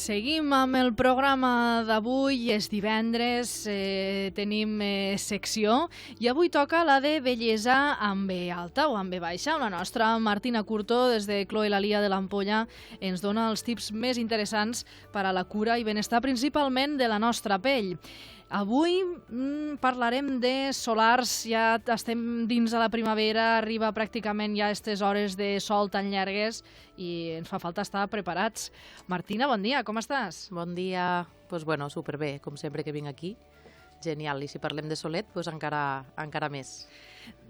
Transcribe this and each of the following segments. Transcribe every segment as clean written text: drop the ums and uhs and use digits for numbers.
Seguim amb el programa d'avui, és divendres, tenim secció i avui toca la de bellesa amb B alta o amb B baixa. La nostra Martina Curto, des de Chloe la Lia de l'Ampolla, ens dona els tips més interessants per a la cura i benestar principalment de la nostra pell. Avui parlarem de solars, ja estem dins de la primavera, arriba pràcticament ja aquestes hores de sol tan llargues i ens fa falta estar preparats. Martina, bon dia, com estàs? Bon dia, doncs bueno, superbé, com sempre que vinc aquí. Genial, i si parlem de solet, doncs encara més.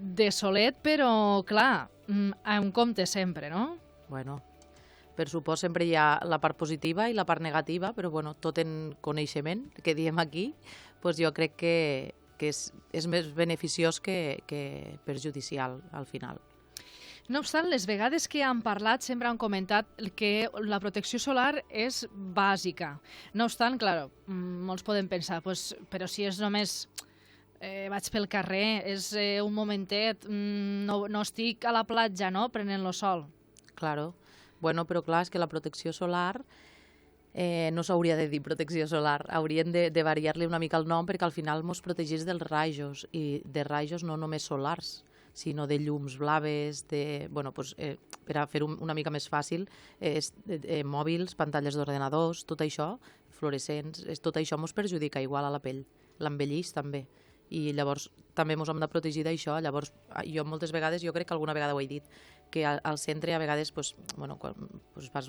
De solet, però clar, en compte sempre, no? Bueno, per supost sempre hi ha la part positiva i la part negativa, però bueno, tot en coneixement, que diem aquí, doncs jo crec que és més beneficiós que perjudicial al final. No obstant, les vegades que han parlat sempre han comentat que la protecció solar és bàsica. No obstant, clar, molts poden pensar, però si és només vaig pel carrer, és un momentet, no estic a la platja, no?, prenent el sol. Claro. Bueno, però clar, és que la protecció solar no s'hauria de dir protecció solar, haurien de variar-li una mica el nom perquè al final ens protegeix dels rajos, i de rajos no només solars, sinó de llums blaves, per a fer-ho una mica més fàcil, mòbils, pantalles d'ordenadors, tot això, fluorescents, tot això ens perjudica igual a la pell, l'envellix també. I llavors també ens hem de protegir d'això. Llavors jo moltes vegades, jo crec que alguna vegada ho he dit, que al centre a vegades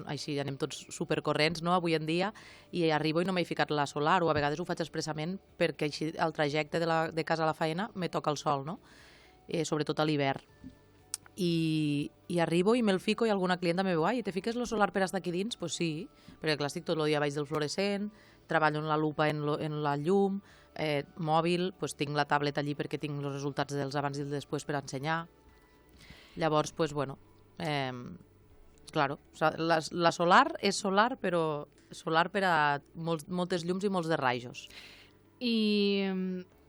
així anem tots supercorrents, no?, avui en dia, i arribo i no m'he ficat la solar, o a vegades ho faig expressament perquè així el trajecte de casa a la feina me toca el sol, no?, sobretot a l'hivern. I arribo i me'l fico i alguna clienta me veu, ai, te fiques el solar per estar aquí dins? Doncs sí, perquè clar, estic tot el dia baix del fluorescent, treballo en la lupa en la llum, mòbil, tinc la tablet allí perquè tinc els resultats dels abans i els després per ensenyar. Llavors, claro, la solar és solar, però solar per a moltes llums i molts de rajos. I,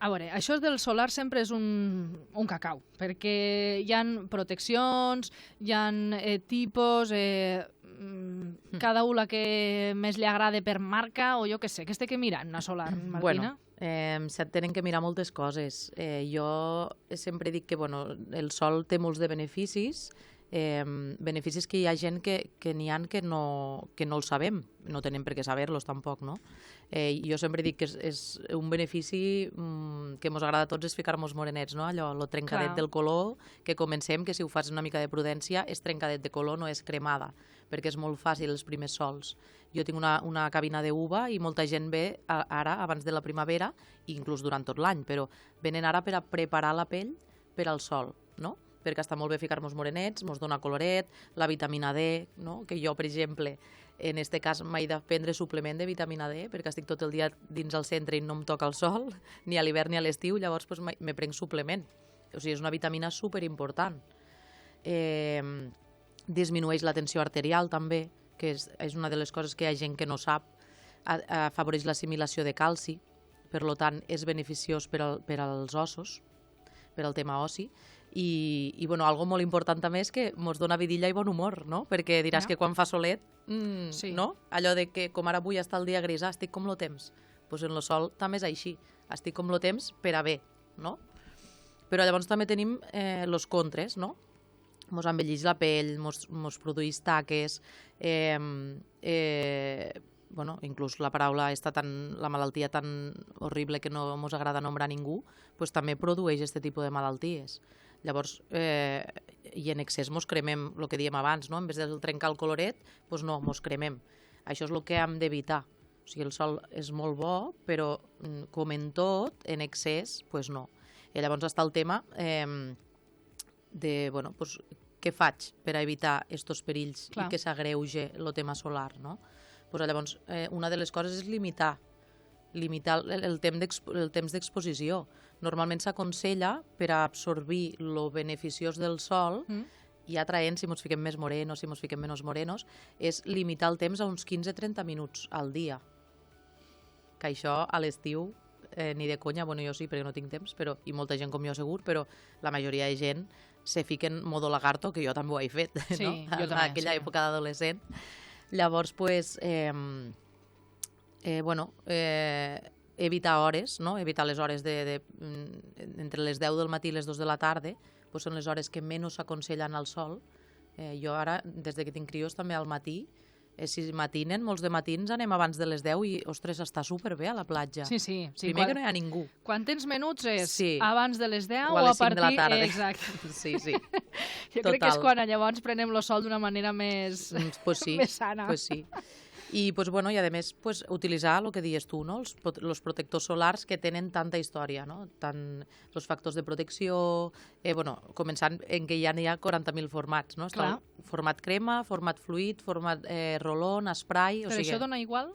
a veure, això del solar sempre és un cacau, perquè hi ha proteccions, hi ha tipus, cada una que més li agrada per marca, o jo què sé, què estic mirant, una solar, Martina? Bueno, tenen que mirar moltes coses. Jo sempre dic que el sol té molts de beneficis, beneficis que hi ha gent que n'hi ha que no el sabem, no tenen per què saber-los tampoc, no? Jo sempre dic que és un benefici que ens agrada a tots és ficar-nos morenets, no? Allò, el trencadet del color, que comencem, que si ho fas una mica de prudència, és trencadet de color, no és cremada, perquè és molt fàcil els primers sols. Jo tinc una cabina d'uva i molta gent ve ara, abans de la primavera, inclús durant tot l'any, però venen ara per a preparar la pell per al sol, no?, perquè està molt bé ficar-nos morenets, ens dona coloret, la vitamina D, no?, que jo, per exemple, en aquest cas m'he de prendre suplement de vitamina D perquè estic tot el dia dins el centre i no em toca el sol, ni a l'hivern ni a l'estiu, llavors me prenc suplement. O sigui, és una vitamina superimportant. Disminueix la tensió arterial també, que és una de les coses que hi ha gent que no sap, afavoreix l'assimilació de calci, per tant és beneficiós per als ossos, per al tema ossi, i algo molt important també és que ens dona vidilla i bon humor, no? Perquè diràs que quan fa solet, no? Allò de que com ara avui està el dia gris, estic com lo temps. Doncs en el sol també és així, estic com lo temps per a bé, no? Però llavors també tenim els contres, no? Ens envelleix la pell, ens produeix taques, inclús la paraula la malaltia tan horrible que no ens agrada nombrar a ningú, doncs també produeix aquest tipus de malalties. Llavors, i en excés ens cremem, el que dèiem abans, no? En vez de trencar el coloret, doncs no, ens cremem. Això és el que hem d'evitar. O sigui, el sol és molt bo, però com en tot, en excés, doncs no. I llavors està el tema de, què faig per a evitar aquests perills i que s'agreuge el tema solar, no? Llavors, una de les coses és limitar el temps d'exposició. Normalment s'aconsella per a absorbir el beneficiós del sol i atraent, si ens fiquem més morenos, si ens fiquem menys morenos, és limitar el temps a uns 15-30 minuts al dia. Que això a l'estiu ni de conya, jo sí perquè no tinc temps, i molta gent com jo segur, però la majoria de gent se fiquen modo lagarto, que jo també ho he fet, no? En aquella època d'adolescent. Llavors, Evitar hores, no? Evitar les hores entre les 10 del matí i les 2 de la tarda, doncs són les hores que menys s'aconsellen al sol. Jo ara, des que tinc crios, també al matí, si matinen, molts de matins anem abans de les 10 i, ostres, està superbé a la platja. Sí. Primer que no hi ha ningú. Quan tens menuts és Sí. abans de les 10 O a les 5 de la partir... tarda. Exacte. Sí. Jo crec que és quan llavors prenem el sol d'una manera més, Pues sí, més sana. pues sí. I, pues, bueno, i a més, pues, utilitzar el que dius tu, no? Els protectors solars que tenen tanta història, no? Tant els factors de protecció, començant en què ja n'hi ha 40.000 formats, no? Està el format crema, format fluid, format rolón, spray... Però això dona igual?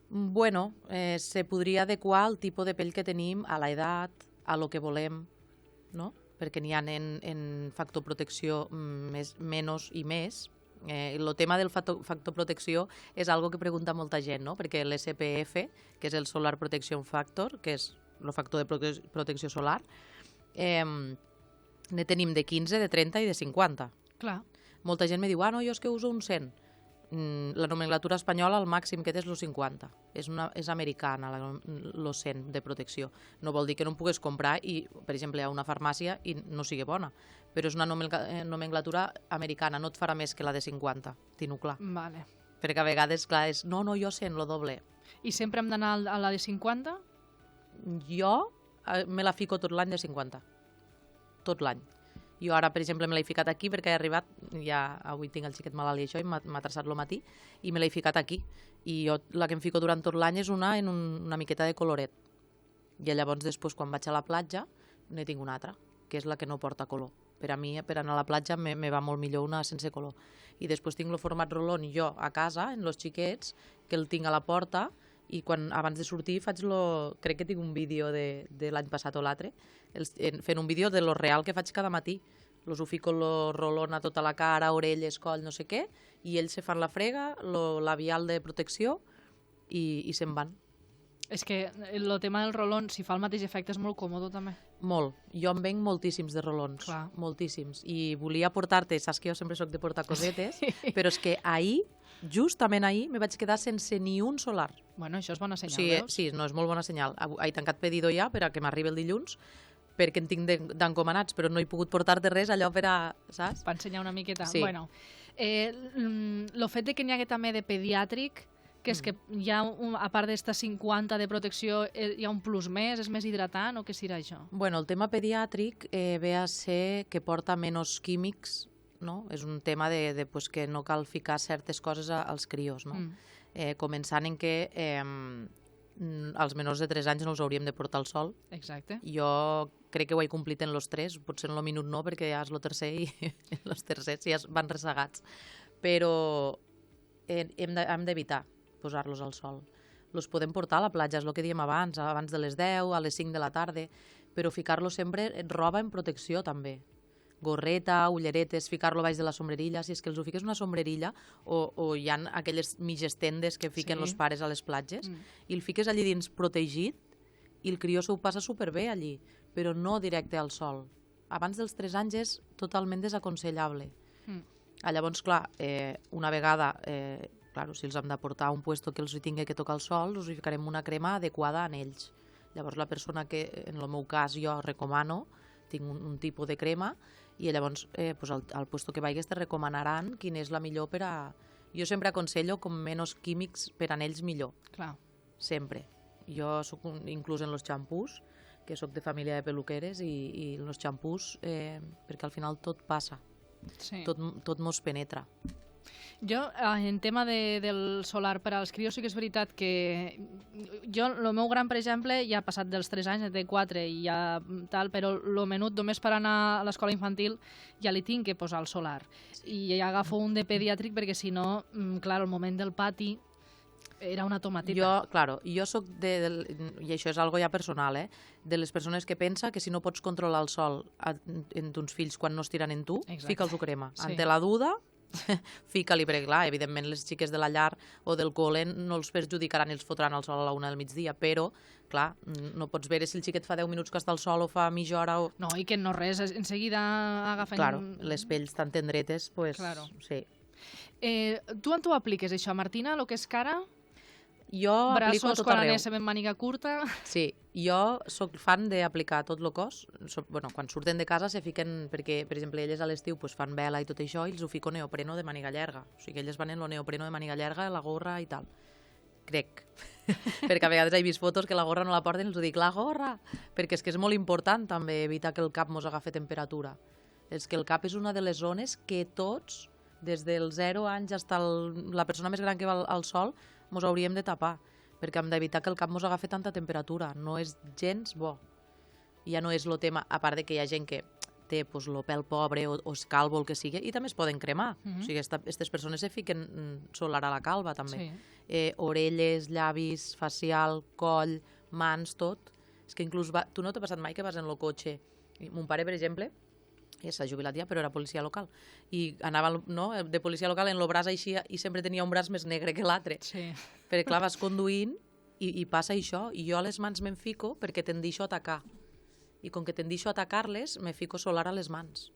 Bueno, se podria adequar al tipus de pell que tenim, a l'edat, a lo que volem, no? Perquè n'hi ha en factor protecció menys i més. El tema del factor protecció és algo que pregunta molta gent, no? Perquè l'SPF, que és el Solar Protection Factor, que és el factor de protecció solar, ne tenim de 15, de 30 i de 50. Clar. Molta gent me diu, no, jo és que uso un 100. La nomenclatura espanyola, el màxim que té és el 50. És americana, el 100 de protecció. No vol dir que no em pugues comprar i, per exemple, a una farmàcia i no sigui bona. Però és una nomenclatura americana, no et farà més que la de 50, tinc-ho clar. Vale. Perquè a vegades, clar, és no, jo 100, lo doble. I sempre hem d'anar a la de 50? Jo me la fico tot l'any de 50. Tot l'any. Jo ara, per exemple, me l'he ficat aquí perquè he arribat, ja avui tinc el xiquet malalt i això, i m'ha traçat el matí, i me l'he ficat aquí. I jo la que em fico durant tot l'any és una miqueta de coloret. I llavors després, quan vaig a la platja, ne tinc una altra, que és la que no porta color. Per a mi, per anar a la platja, me va molt millor una sense color. I després tinc el format rolón jo a casa, en els xiquets, que el tinc a la porta, i abans de sortir crec que tinc un vídeo de l'any passat o l'altre, fent un vídeo de lo real que faig cada matí. Ho fico el rolón a tota la cara, orelles, coll, no sé què, i ells se fan la frega, el labial de protecció, i se'n van. És que el tema del rolón, si fa el mateix efecte, és molt còmode també. Molt. Jo em venc moltíssims de rolons. Clar. Moltíssims. I volia portar-te, saps que jo sempre soc de portar cosetes, però és que ahir, justament ahir, me vaig quedar sense ni un solar. Bueno, això és bona senyal, veus? Sí, no, és molt bona senyal. He tancat pedido ja per a que m'arribi el dilluns, perquè en tinc d'encomanats, però no he pogut portar-te res allò per a... saps? Per ensenyar una miqueta. Sí. Bueno, el fet que n'hi hagi també de pediàtric, que és que hi ha, a part d'esta 50 de protecció, hi ha un plus més, és més hidratant, o què serà això? Bueno, el tema pediàtric ve a ser que porta menys químics, no? És un tema de pues, que no cal ficar certes coses als crios, no? Començant en que als menors de 3 anys no els hauríem de portar al sol. Exacte. Jo crec que ho he complit en los 3, potser en el minut no, perquè ja és el tercer i els tercers ja van ressegats. Però hem d'evitar posar-los al sol. Los podem portar a la platja, és el que diem abans de les 10, a les 5 de la tarda, però ficar-los sempre en roba en protecció també. Gorreta, ulleretes, ficar-lo baix de la sombrerilla, si és que els ho fiques una sombrerilla, o hi ha aquelles mitges tendes que fiquen els pares a les platges, i el fiques allí dins protegit, i el crió s'ho passa superbé allí, però no directe al sol. Abans dels 3 anys és totalment desaconsellable. Llavors, clar, una vegada... Claro, si els hem de portar a un puesto que els tingui que tocar el sol, us ficarem una crema adequada a ells. Llavors, la persona que, en el meu cas, jo recomano, tinc un tipus de crema, i llavors al puesto que vagis te recomanaran quina és la millor per a... Jo sempre aconsello com menys químics per a ells millor. Clar. Sempre. Jo soc inclús en els xampús, que soc de família de peluqueres, i en els xampús, perquè al final tot passa. Sí. Tot mos penetra. Jo, en tema del solar per als crios, sí que és veritat que jo, el meu gran, per exemple, ja ha passat dels 3 anys, té 4 i ja tal, però el menut només per anar a l'escola infantil ja li tinc que posar el solar. I ja agafo un de pediàtric perquè si no, clar, al moment del pati era una tomateta. Jo soc i això és algo ja personal, de les persones que pensa que si no pots controlar el sol en tons fills quan no es tiren en tu, fica'ls-ho crema. Sí. Ante la duda, fica-li, perquè clar, evidentment les xiques de la llar o del col·le no els perjudicaran i els fotran al sol a la 1 del migdia, però clar, no pots veure si el xiquet fa 10 minuts que està al sol o fa mitja hora o... No, i que no res, enseguida agafen... Claro, les pells tan tendretes, pues, claro. Sí. Tu on t'ho apliques, això, Martina, el que és cara? Jo aplico a Braços tot quan arreu. anéssim en màniga curta. Sí, jo sóc fan d'aplicar a tot el cos. Quan surten de casa se fiquen, perquè, per exemple, elles a l'estiu fan vela i tot això, i els ho fico neopreno de màniga llarga. O sigui, elles van en el neopreno de màniga llarga, la gorra i tal. Crec. Perquè a vegades he vist fotos que la gorra no la porten i els ho dic, la gorra! Perquè és que és molt important també evitar que el cap mos agafi temperatura. És que el cap és una de les zones que tots, des dels 0 anys fins a la persona més gran que va al sol, mos hauríem de tapar, perquè hem d'evitar que el cap mos agafi tanta temperatura. No és gens bo. Ja no és el tema, a part de que hi ha gent que té el pèl pobre o és calvo, el que sigui, i també es poden cremar. O sigui, aquestes persones se fiquen solar a la calva, també. Orelles, llavis, facial, coll, mans, tot. És que inclús, tu no t'ha passat mai que vas en el cotxe? Mon pare, per exemple, s'ha jubilat ja, però era policia local. I anava de policia local en el braç així i sempre tenia un braç més negre que l'altre. Sí. Perquè, clar, vas conduint i passa això. I jo a les mans me'n fico perquè tendixo a atacar. I com que tendixo a atacar-les, me fico solar a les mans.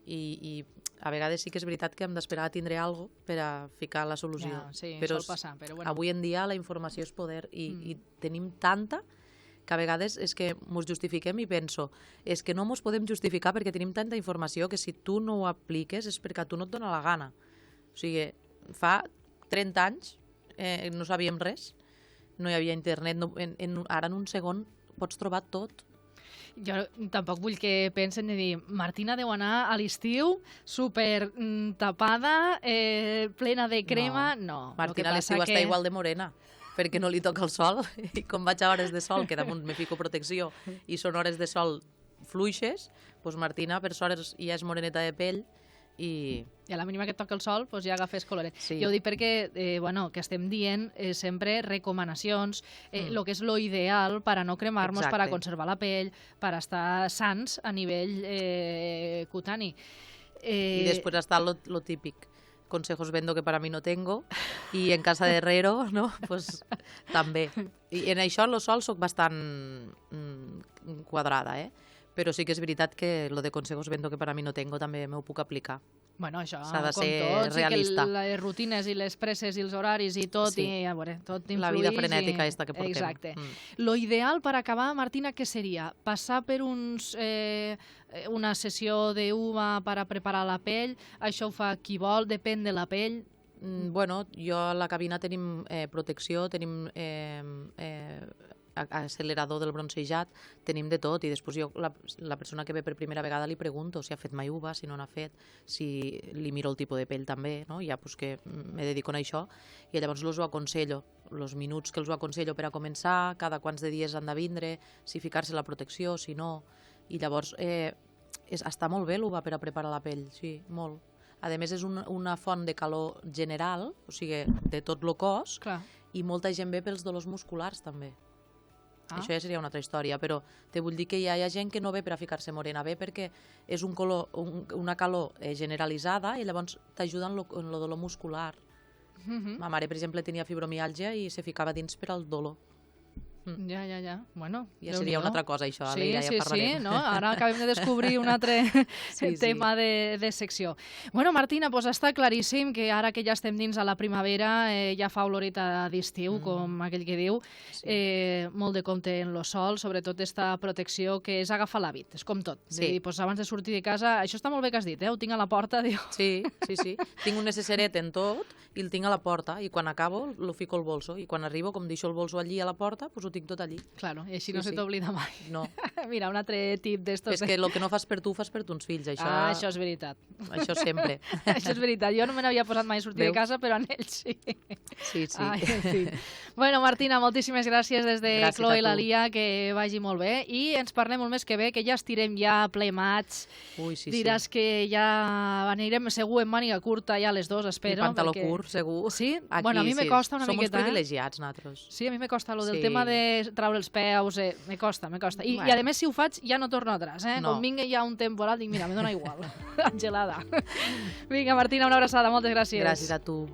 I a vegades sí que és veritat que hem d'esperar a tindre alguna cosa per a ficar la solució. Ja, sí, però sol passar, però bueno. Avui en dia la informació és poder i tenim tanta que a vegades és que mos justifiquem i penso, és que no mos podem justificar perquè tenim tanta informació que si tu no ho apliques és perquè a tu no et dona la gana. O sigui, fa 30 anys no sabíem res, no hi havia internet, ara en un segon pots trobar tot. Jo tampoc vull que pensen de dir Martina deu anar a l'estiu super tapada, plena de crema. No. Martina a l'estiu està igual de morena, perquè no li toca el sol, i com vaig a hores de sol, que damunt me fico protecció, i són hores de sol fluixes, doncs Martina per sort ja és moreneta de pell, i a la mínima que et toca el sol ja agafes coloret. Sí. Jo ho dic perquè que estem dient sempre recomanacions, el que és lo ideal per a no cremar-nos, per a conservar la pell, per a estar sans a nivell cutani. I després està lo típic. Consejos vendo que para mí no tengo, i en casa de herrero, no? Pues també. I en això, en lo sol, soc bastant quadrada, però sí que és veritat que lo de consejos vendo que para mí no tengo també m'ho puc aplicar. Bueno, això, s'ha de com ser tots, realista. I que les rutines i les presses i els horaris i tot, Sí. i a veure, tot influïx. La vida frenètica esta que portem. Exacte. Lo ideal per acabar, Martina, què seria? Passar per una sessió d'uva per a preparar la pell? Això ho fa qui vol, depèn de la pell? Bueno, jo a la cabina tenim protecció, tenim accelerador del bronzejat, tenim de tot, i després jo, la persona que ve per primera vegada li pregunto si ha fet mai uva, si no n'ha fet, si li miro el tipus de pell també, no? Ja pues, que me dedico a això, i llavors els ho aconsello, els minuts que els ho aconsello per a començar, cada quants de dies han de vindre, si ficar-se la protecció, si no, i llavors està molt bé l'uva per a preparar la pell, sí, molt. A més, és una font de calor general, o sigui, de tot el cos, Clar. i molta gent ve pels dolors musculars també. Això ja seria una altra història, però te vull dir que hi ha gent que no ve per a ficar-se morena, ve perquè és una calor generalitzada i llavors t'ajuda en el dolor muscular. Ma mare, per exemple, tenia fibromiàlgia i se ficava dins per al dolor. Ja. Bueno, ja seria una altra cosa, això. Sí, ja parlarem. sí, no? Ara acabem de descobrir un altre tema de secció. Bueno, Martina, doncs està claríssim que ara que ja estem dins a la primavera ja fa oloreta d'estiu, com aquell que diu, molt de compte en lo sol, sobretot esta protecció que és agafar l'hàbit, és com tot. Sí. Dir, abans de sortir de casa, això està molt bé que has dit, ho tinc a la porta, diu. Sí. Tinc un necesseret en tot i el tinc a la porta, i quan acabo lo fico al bolso, i quan arribo, com deixo el bolso allí a la porta, doncs ho tinc tot allí. Claro, i així no se t'oblida mai. No. Mira, un altre tip d'estos. És que el que no fas per tu, fas per tons fills. Això és veritat. Això sempre. Això és veritat. Jo no me n'havia posat mai a sortir de casa, però en ells sí. Sí. Ai, en fi. Bueno, Martina, moltíssimes gràcies des de Chloe i la Lia, que vagi molt bé. I ens parlem molt més que bé, que ja estirem ja ple maig. Ui, sí. Diràs que ja anirem segur en màniga curta ja les dos, espero. I pantaló curt, segur. Sí? Aquí, bueno, a mi me costa una miqueta. Som uns privilegiats, nosaltres. Sí, a mi me costa lo del tema de traure els peus, me costa. I a més, si ho faig, ja no torno atrás, No. Com vingui ja un temporal, dic, mira, me dona igual, gelada. Vinga, Martina, una abraçada, moltes gràcies. Gràcies a tu.